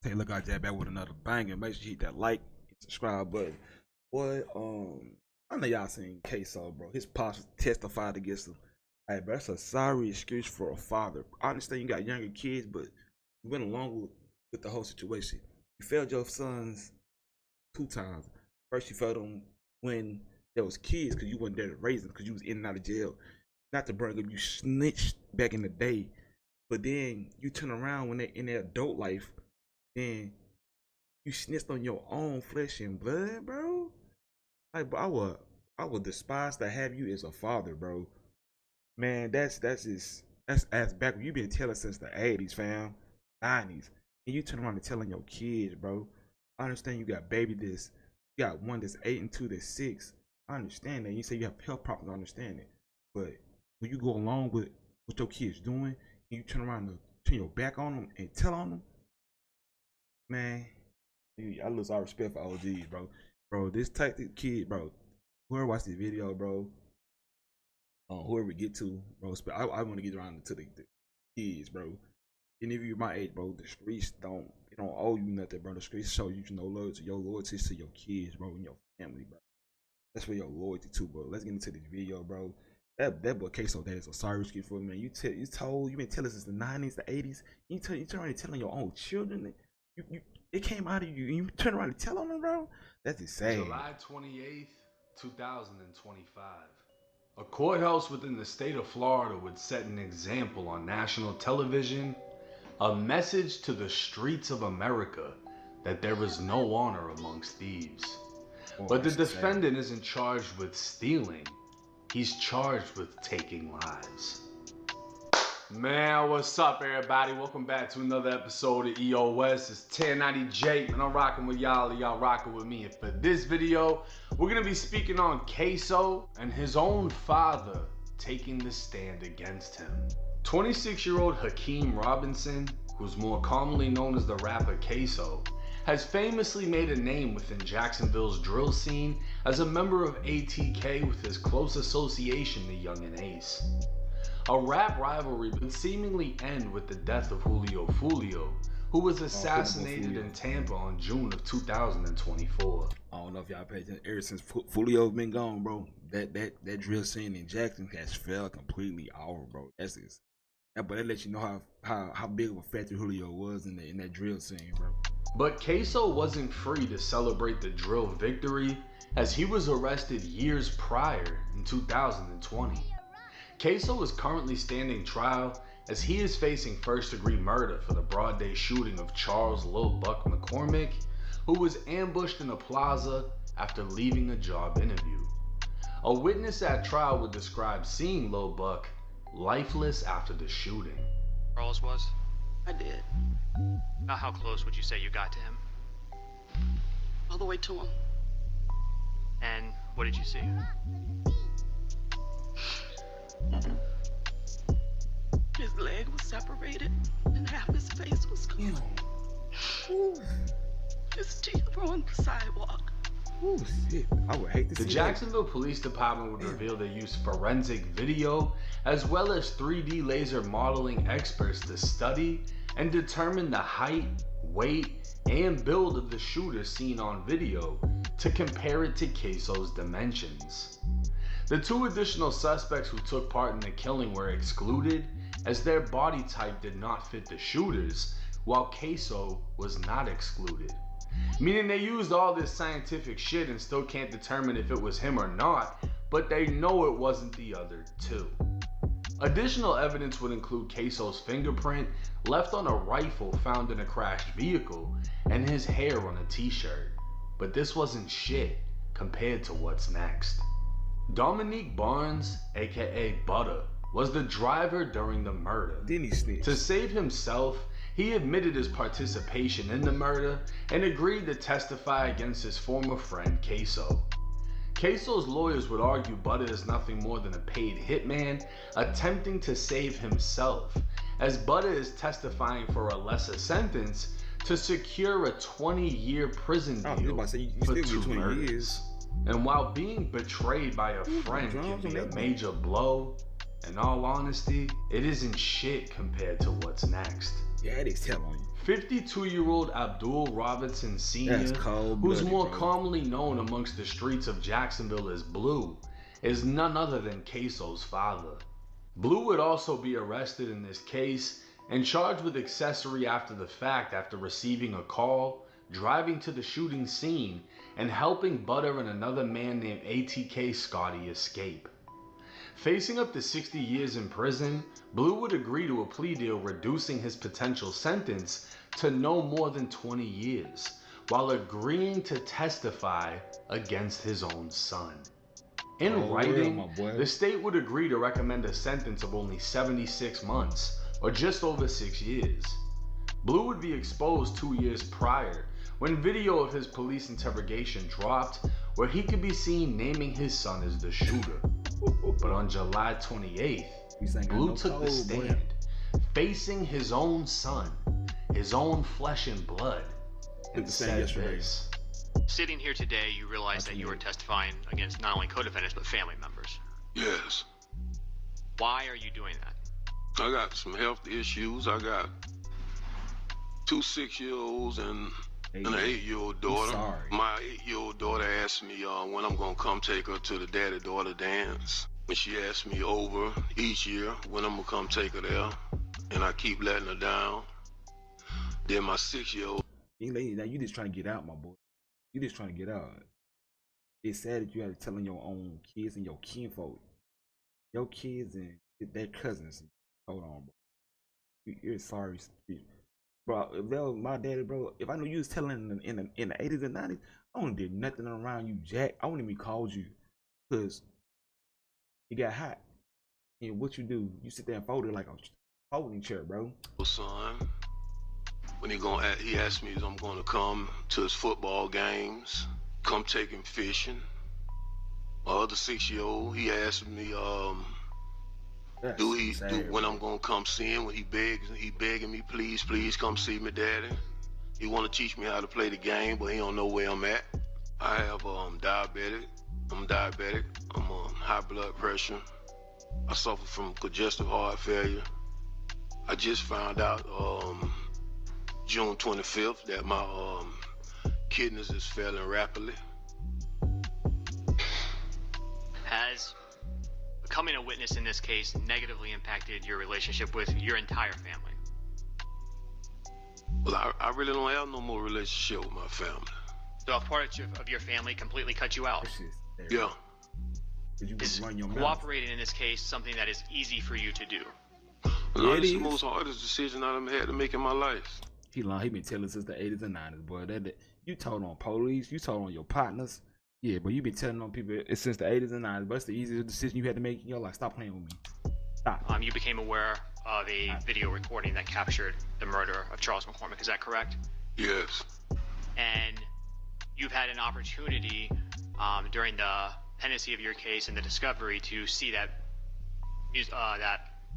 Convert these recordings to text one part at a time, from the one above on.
Hey, look, I jab back with another banger. Make sure you hit that like and subscribe button. Boy, I know y'all seen Ksoo, bro. His pops testified against him. Hey, bro, that's a sorry excuse for a father. I understand you got younger kids, but you went along with the whole situation. You failed your sons 2 times. First, you failed them when there was kids because you wasn't there to raise them because you was in and out of jail. Not to bring up you snitched back in the day, but then you turn around when they're in their adult life, then you snitched on your own flesh and blood, bro. Like, bro, I would despise to have you as a father, bro. Man, that's ass back. You been telling since the 80s, fam, 90s, and you turn around and telling your kids, bro. I understand you got baby this, you got one that's 8 and 2 that's 6. I understand that. You say you have health problems, I understand it, but when you go along with what your kids doing, and you turn around and turn your back on them and tell on them, man, I lose all respect for OGs, bro. Bro, this type of kid, bro. Whoever watch this video, bro, whoever we get to, bro, I want to get around to the kids, bro. Any of you my age, bro, the streets don't owe you nothing, bro. The streets show you loyalty. Your loyalty to your kids, bro, and your family, bro. That's where your loyalty to, bro. Let's get into this video, bro. That boy Ksoo, that is a sorry excuse for me, man. You been telling since the 90s, the 80s. You turn around and telling your own children. It came out of you. You turn around and tell on them, bro. That's insane. July 28th, 2025. A courthouse within the state of Florida would set an example on national television, a message to the streets of America that there is no honor amongst thieves. But the defendant isn't charged with stealing. He's charged with taking lives. Man, what's up, everybody? Welcome back to another episode of EOS. It's 1090J, and I'm rocking with y'all, and y'all rocking with me. And for this video, we're gonna be speaking on Ksoo and his own father taking the stand against him. 26-year-old Hakeem Robinson, who's more commonly known as the rapper Ksoo, has famously made a name within Jacksonville's drill scene as a member of ATK with his close association to Young and Ace. A rap rivalry would seemingly end with the death of Julio Fulio, who was assassinated in Tampa on June of 2024. I don't know if y'all paid attention. Ever since Fulio's been gone, bro, that drill scene in Jackson has fell completely off, bro. That's it. But that lets you know how big of a factor Julio was in that drill scene, bro. But Ksoo wasn't free to celebrate the drill victory, as he was arrested years prior in 2020. Ksoo is currently standing trial as he is facing first-degree murder for the broad day shooting of Charles Lil Buck McCormick, who was ambushed in a plaza after leaving a job interview. A witness at trial would describe seeing Lil Buck lifeless after the shooting. Charles was? I did. Now, how close would you say you got to him? All the way to him. And what did you see? His leg was separated and half his face was gone. His teeth were on the sidewalk. Oh shit, I would hate to see The Jacksonville Police Department would reveal they used forensic video as well as 3D laser modeling experts to study and determine the height, weight, and build of the shooter seen on video to compare it to Ksoo's dimensions. The 2 additional suspects who took part in the killing were excluded as their body type did not fit the shooters, while Ksoo was not excluded. Meaning they used all this scientific shit and still can't determine if it was him or not, but they know it wasn't the other 2. Additional evidence would include Ksoo's fingerprint left on a rifle found in a crashed vehicle and his hair on a t-shirt. But this wasn't shit compared to what's next. Dominique Barnes, aka Butter, was the driver during the murder. Then he snitched. To save himself, he admitted his participation in the murder and agreed to testify against his former friend Ksoo. Ksoo's lawyers would argue Butter is nothing more than a paid hitman attempting to save himself, as Butter is testifying for a lesser sentence to secure a 20-year prison deal for 2 murders. And while being betrayed by a friend can be a major blow, in all honesty, it isn't shit compared to what's next. Yeah, they tell on you. 52-year-old Abdual Robinson Sr., That's cold-blooded, who's more bro. commonly known amongst the streets of Jacksonville as Blue, is none other than Ksoo's father. Blue would also be arrested in this case and charged with accessory after the fact after receiving a call, driving to the shooting scene, and helping Butter and another man named ATK Scotty escape. Facing up to 60 years in prison, Blue would agree to a plea deal reducing his potential sentence to no more than 20 years, while agreeing to testify against his own son. In writing, my boy. the state would agree to recommend a sentence of only 76 months, or just over 6 years. Blue would be exposed 2 years prior, when video of his police interrogation dropped, where he could be seen naming his son as the shooter. But on July 28th, Blue took the stand, facing his own son, his own flesh and blood, and said this. Sitting here today, you realize that you are testifying against not only co-defendants, but family members. Yes. Why are you doing that? I got some health issues. I got 2 6-year-olds and an 8-year-old daughter. My 8-year-old daughter asked me when I'm gonna come take her to the daddy-daughter dance. And she asked me over each year when I'm gonna come take her there. And I keep letting her down. Then my 6-year-old. Now you just trying to get out, my boy. You just trying to get out. It's sad that you had to tell your own kids and your kinfolk. Your kids and their cousins. Hold on, bro. You're sorry. Bro, if that was my daddy, bro, if I knew you was telling in the 80s and 90s, I wouldn't did nothing around you, Jack. I wouldn't even called you. Because you got hot. And what you do, you sit there and fold it like a folding chair, bro. Son, when he asked me if I'm gonna come to his football games, come take him fishing. My other 6-year-old, he asked me, when I'm gonna come see him, when he begging me, please come see me, daddy. He wanna teach me how to play the game, but he don't know where I'm at. I have diabetic. I'm diabetic. I'm on high blood pressure. I suffer from congestive heart failure. I just found out June 25th that my kidneys is failing rapidly. Has becoming a witness in this case negatively impacted your relationship with your entire family? Well, I really don't have no more relationship with my family. So a part of your family completely cut you out? Yeah. Is cooperating in this case something that is easy for you to do? No, it's the most hardest decision I've had to make in my life. He been telling since the 80s and 90s, boy. That you told on police, you told on your partners. Yeah, but you been telling on people since the 80s and 90s, but it's the easiest decision you had to make in your life. Stop playing with me. Stop. You became aware of a video recording that captured the murder of Charles McCormick, is that correct? Yes. And you've had an opportunity during the pendency of your case and the discovery to see that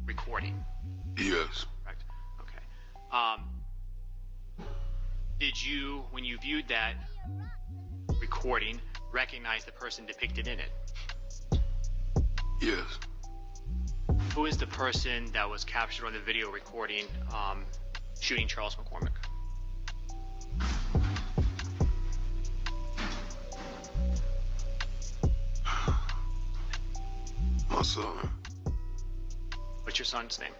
recording? Yes. Correct. Okay. Did you, when you viewed that recording, recognize the person depicted in it? Yes. Who is the person that was captured on the video recording shooting Charles McCormick? My son. What's your son's name?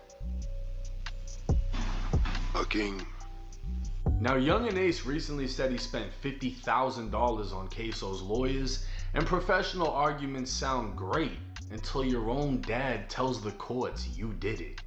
Hakeem. Now, Young and Ace recently said he spent $50,000 on Ksoo's lawyers, and professional arguments sound great until your own dad tells the courts you did it.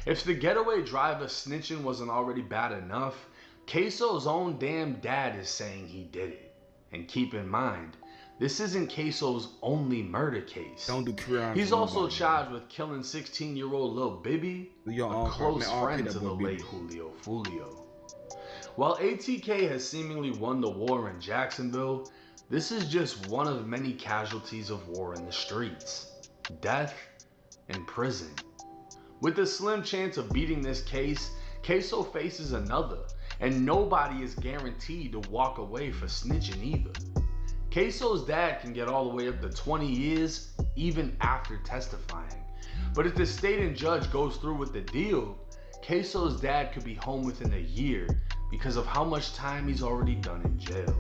If the getaway driver snitching wasn't already bad enough, Ksoo's own damn dad is saying he did it. And keep in mind, this isn't Ksoo's only murder case. Don't do career. He's also charged with killing 16-year-old Lil Bibby, a close friend to the late Julio Fulio. While ATK has seemingly won the war in Jacksonville, this is just one of many casualties of war in the streets. Death and prison. With a slim chance of beating this case, Ksoo faces another, and nobody is guaranteed to walk away for snitching either. Ksoo's dad can get all the way up to 20 years even after testifying. But if the state and judge goes through with the deal, Ksoo's dad could be home within a year because of how much time he's already done in jail.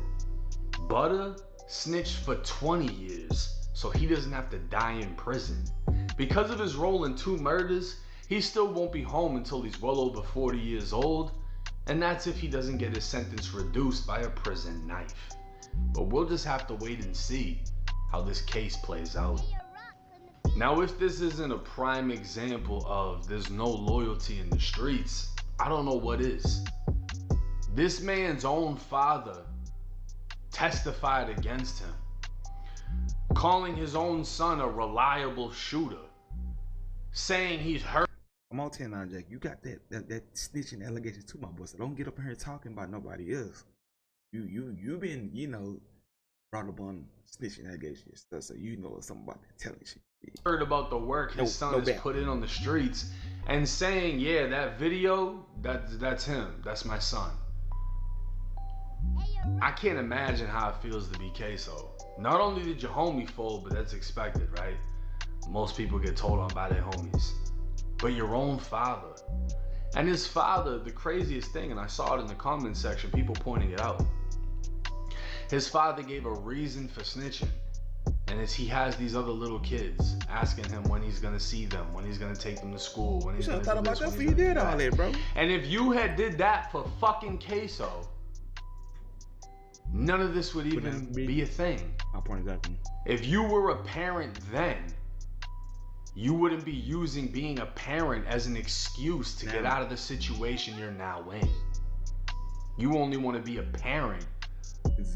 Butter snitched for 20 years, so he doesn't have to die in prison. Because of his role in 2 murders, he still won't be home until he's well over 40 years old, and that's if he doesn't get his sentence reduced by a prison knife. But we'll just have to wait and see how this case plays out. Now, if this isn't a prime example of there's no loyalty in the streets, I don't know what is. This man's own father testified against him, calling his own son a reliable shooter, saying he's hurt. I'm on 10 now, Jack. You got that snitching allegations too, my boy. So don't get up in here talking about nobody else. You been, brought up on snitching allegations and stuff, so you know something about that telling shit. Heard about the work his son has put in on the streets, and saying, yeah, that video, that's him, that's my son. I can't imagine how it feels to be Ksoo. Not only did your homie fold, but that's expected, right? Most people get told on by their homies. But your own father. And his father, the craziest thing, and I saw it in the comment section, people pointing it out. His father gave a reason for snitching. And he has these other little kids asking him when he's gonna see them, when he's gonna take them to school, when he's gonna do this, about that when for he's you gonna did do all that. that, bro. And if you had did that for fucking Ksoo, none of this would even be a thing. My point exactly. If you were a parent then, you wouldn't be using being a parent as an excuse to get out of the situation you're now in. You only want to be a parent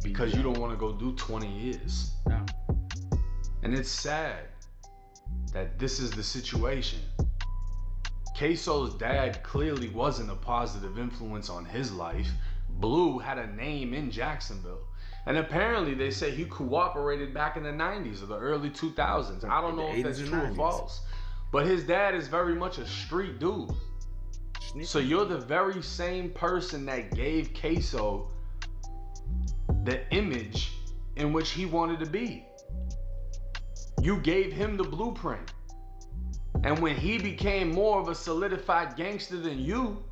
because you don't want to go do 20 years. No. And it's sad that this is the situation. Ksoo's dad clearly wasn't a positive influence on his life. Blue had a name in Jacksonville. And apparently they say he cooperated back in the 90s or the early 2000s. I don't know if that's true or false. But his dad is very much a street dude. So you're the very same person that gave Ksoo the image in which he wanted to be. You gave him the blueprint. And when he became more of a solidified gangster than you,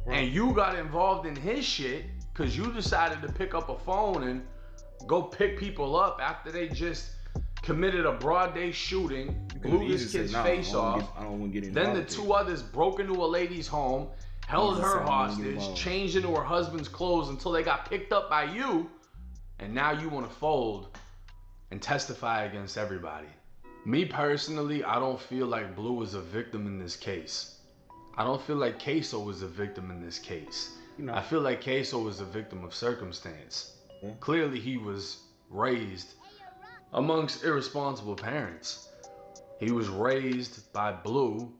and you got involved in his shit, because you decided to pick up a phone and go pick people up after they just committed a broad day shooting, blew this kid's face off. Then the 2 others broke into a lady's home, held her hostage, changed into her husband's clothes until they got picked up by you, and now you want to fold and testify against everybody. Me personally, I don't feel like Blue was a victim in this case. I don't feel like Ksoo was a victim in this case. I feel like Ksoo was a victim of circumstance. Yeah. Clearly he was raised amongst irresponsible parents. He was raised by Blue,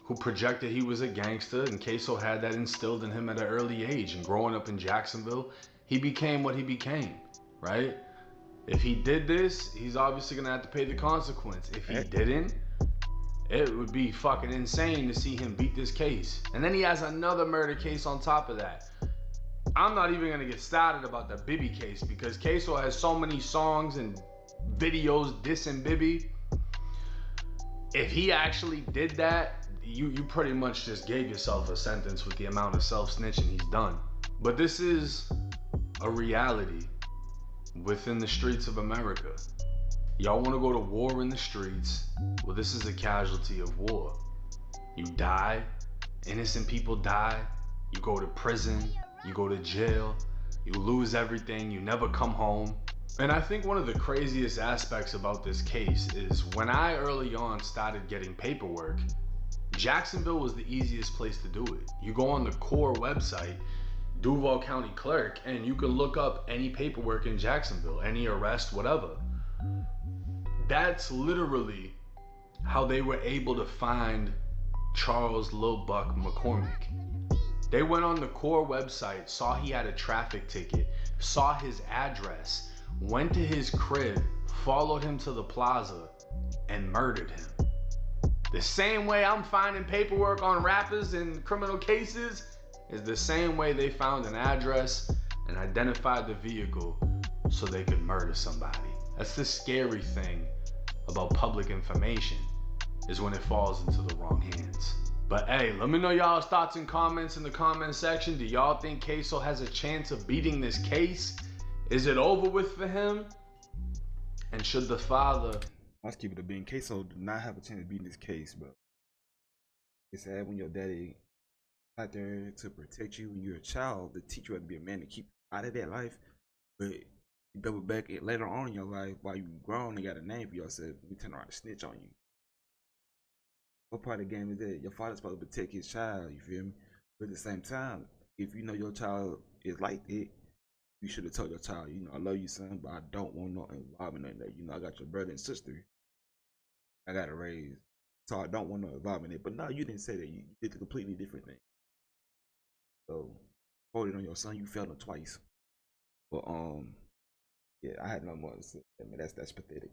who projected he was a gangster, and Ksoo had that instilled in him at an early age. And growing up in Jacksonville, he became what he became, right? If he did this, he's obviously gonna have to pay the consequence. If he didn't, it would be fucking insane to see him beat this case. And then he has another murder case on top of that. I'm not even gonna get started about the Bibby case because Ksoo has so many songs and videos dissing Bibby. If he actually did that, you pretty much just gave yourself a sentence with the amount of self-snitching he's done. But this is a reality within the streets of America. Y'all want to go to war in the streets? Well, this is a casualty of war. You die, innocent people die, you go to prison, you go to jail, you lose everything, you never come home. And I think one of the craziest aspects about this case is when I early on started getting paperwork, Jacksonville was the easiest place to do it. You go on the core website, Duval County Clerk, and you can look up any paperwork in Jacksonville, any arrest, whatever. That's literally how they were able to find Charles Lil Buck McCormick. They went on the core website, saw he had a traffic ticket, saw his address, went to his crib, followed him to the plaza, and murdered him. The same way I'm finding paperwork on rappers in criminal cases is the same way they found an address and identified the vehicle so they could murder somebody. That's the scary thing about public information, is when it falls into the wrong hands. But hey, let me know y'all's thoughts and comments in the comment section. Do y'all think Ksoo has a chance of beating this case? Is it over with for him? And should the father... Let's keep it a being. Ksoo do not have a chance of beating this case, bro. It's sad when your daddy out there to protect you when you're a child, to teach you how to be a man, to keep you out of that life. But you double back it later on in your life while you grown and got a name for yourself, you turn around and snitch on you. What part of the game is that? Your father's supposed to protect his child, you feel me? But at the same time, if you know your child is like that, you should have told your child, you know, I love you, son, but I don't want no involvement in that. You know, I got your brother and sister I gotta raise, so I don't want no involvement in it. But no, you didn't say that. You did a completely different thing. So, voted on your son, you failed him twice. But yeah, I had no more to say. I mean, that's pathetic.